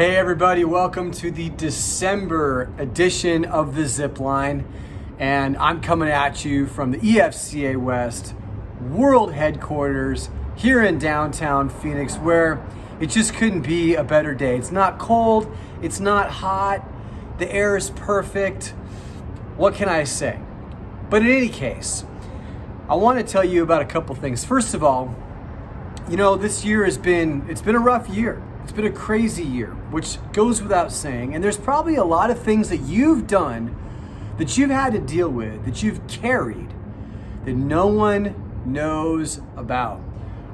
Hey everybody, welcome to the December edition of the Zipline. And I'm coming at you from the EFCA West World Headquarters here in downtown Phoenix, where it just couldn't be a better day. It's not cold, it's not hot, the air is perfect. What can I say? But in any case, I want to tell you about a couple things. First of all, this year it's been a rough year. It's been a crazy year, which goes without saying. And there's probably a lot of things that you've done, that you've had to deal with, that you've carried, that no one knows about.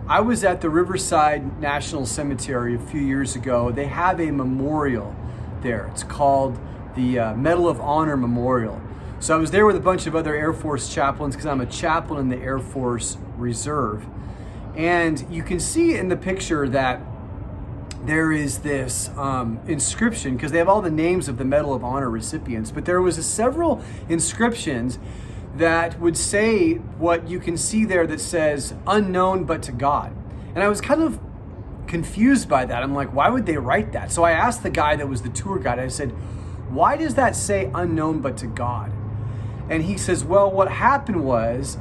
I was at the Riverside National Cemetery a few years ago. They have a memorial there. It's called the Medal of Honor Memorial. So I was there with a bunch of other Air Force chaplains because I'm a chaplain in the Air Force Reserve. And you can see in the picture that there is this inscription, because they have all the names of the Medal of Honor recipients, but there was several inscriptions that would say what you can see there that says, unknown but to God. And I was kind of confused by that. I'm like, why would they write that? So I asked the guy that was the tour guide, I said, why does that say unknown but to God? And he says, well, what happened was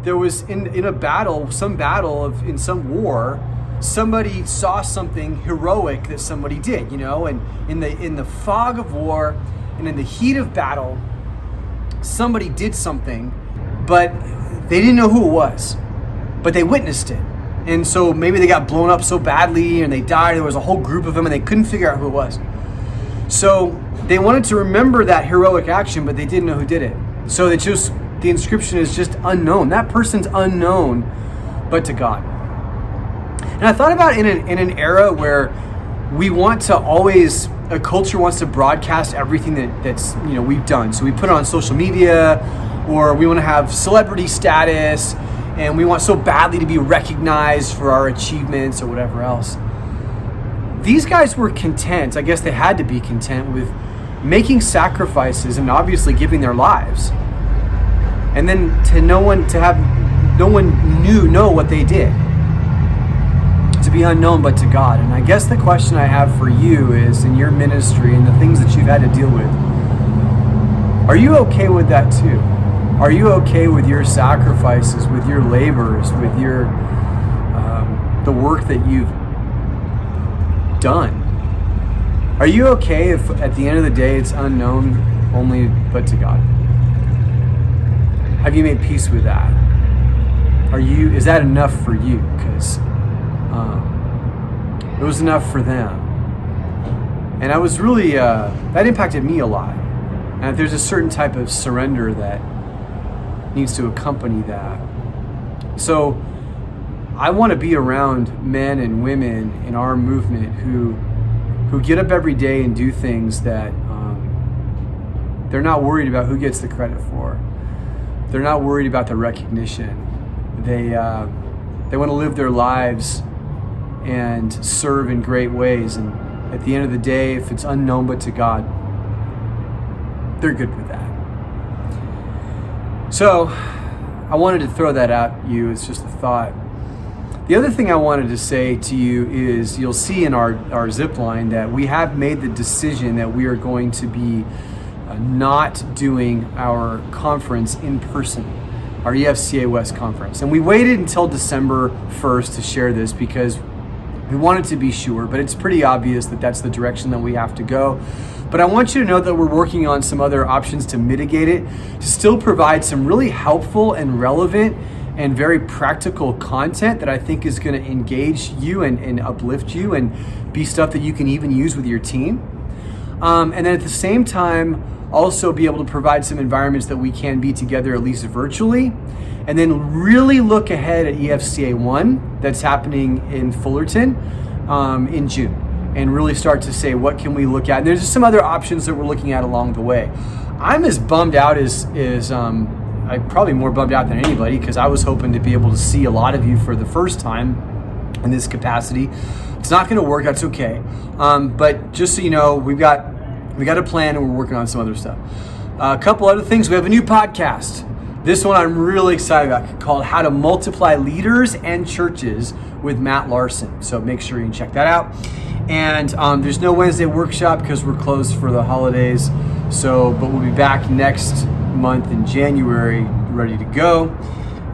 there was in a battle, in some war, somebody saw something heroic that somebody did, and in the fog of war and in the heat of battle, somebody did something, but they didn't know who it was, but they witnessed it. And so maybe they got blown up so badly and they died. There was a whole group of them and they couldn't figure out who it was. So they wanted to remember that heroic action, but they didn't know who did it. So the inscription is just unknown. That person's unknown, but to God. And I thought about in an era where we want to always, a culture wants to broadcast everything that's we've done. So we put it on social media, or we want to have celebrity status, and we want so badly to be recognized for our achievements or whatever else. These guys were content, I guess they had to be content with making sacrifices and obviously giving their lives. And then no one know what they did. To be unknown but to God. And I guess the question I have for you is, in your ministry and the things that you've had to deal with, are you okay with that too? Are you okay with your sacrifices, with your labors, with your the work that you've done? Are you okay if at the end of the day it's unknown only but to God? Have you made peace with that? Is that enough for you? Because it was enough for them. And I was really, that impacted me a lot. And there's a certain type of surrender that needs to accompany that. So I want to be around men and women in our movement who get up every day and do things that they're not worried about who gets the credit for. They're not worried about the recognition. They want to live their lives and serve in great ways. And at the end of the day, if it's unknown but to God, they're good with that. So I wanted to throw that at you. It's just a thought. The other thing I wanted to say to you is, you'll see in our Zipline that we have made the decision that we are going to be not doing our conference in person, our EFCA West conference. And we waited until December 1st to share this because we wanted to be sure, but it's pretty obvious that that's the direction that we have to go. But I want you to know that we're working on some other options to mitigate it, to still provide some really helpful and relevant and very practical content that I think is going to engage you and uplift you and be stuff that you can even use with your team. And then at the same time, also be able to provide some environments that we can be together, at least virtually, and then really look ahead at EFCA 1 that's happening in Fullerton in June, and really start to say, what can we look at? And there's just some other options that we're looking at along the way. I'm as bummed out as I'm probably more bummed out than anybody, because I was hoping to be able to see a lot of you for the first time in this capacity. It's not going to work. That's okay. But just so you know, we got a plan and we're working on some other stuff. A couple other things. We have a new podcast. This one I'm really excited about, called How to Multiply Leaders and Churches with Matt Larson. So make sure you check that out. And there's no Wednesday workshop because we're closed for the holidays. But we'll be back next month in January, ready to go.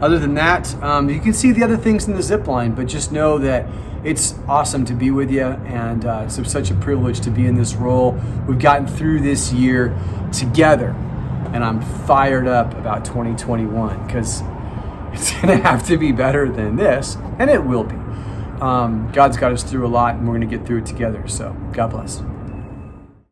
Other than that, you can see the other things in the Zipline, but just know that it's awesome to be with you, and it's such a privilege to be in this role. We've gotten through this year together, and I'm fired up about 2021 because it's going to have to be better than this, and it will be. God's got us through a lot, and we're going to get through it together. So God bless.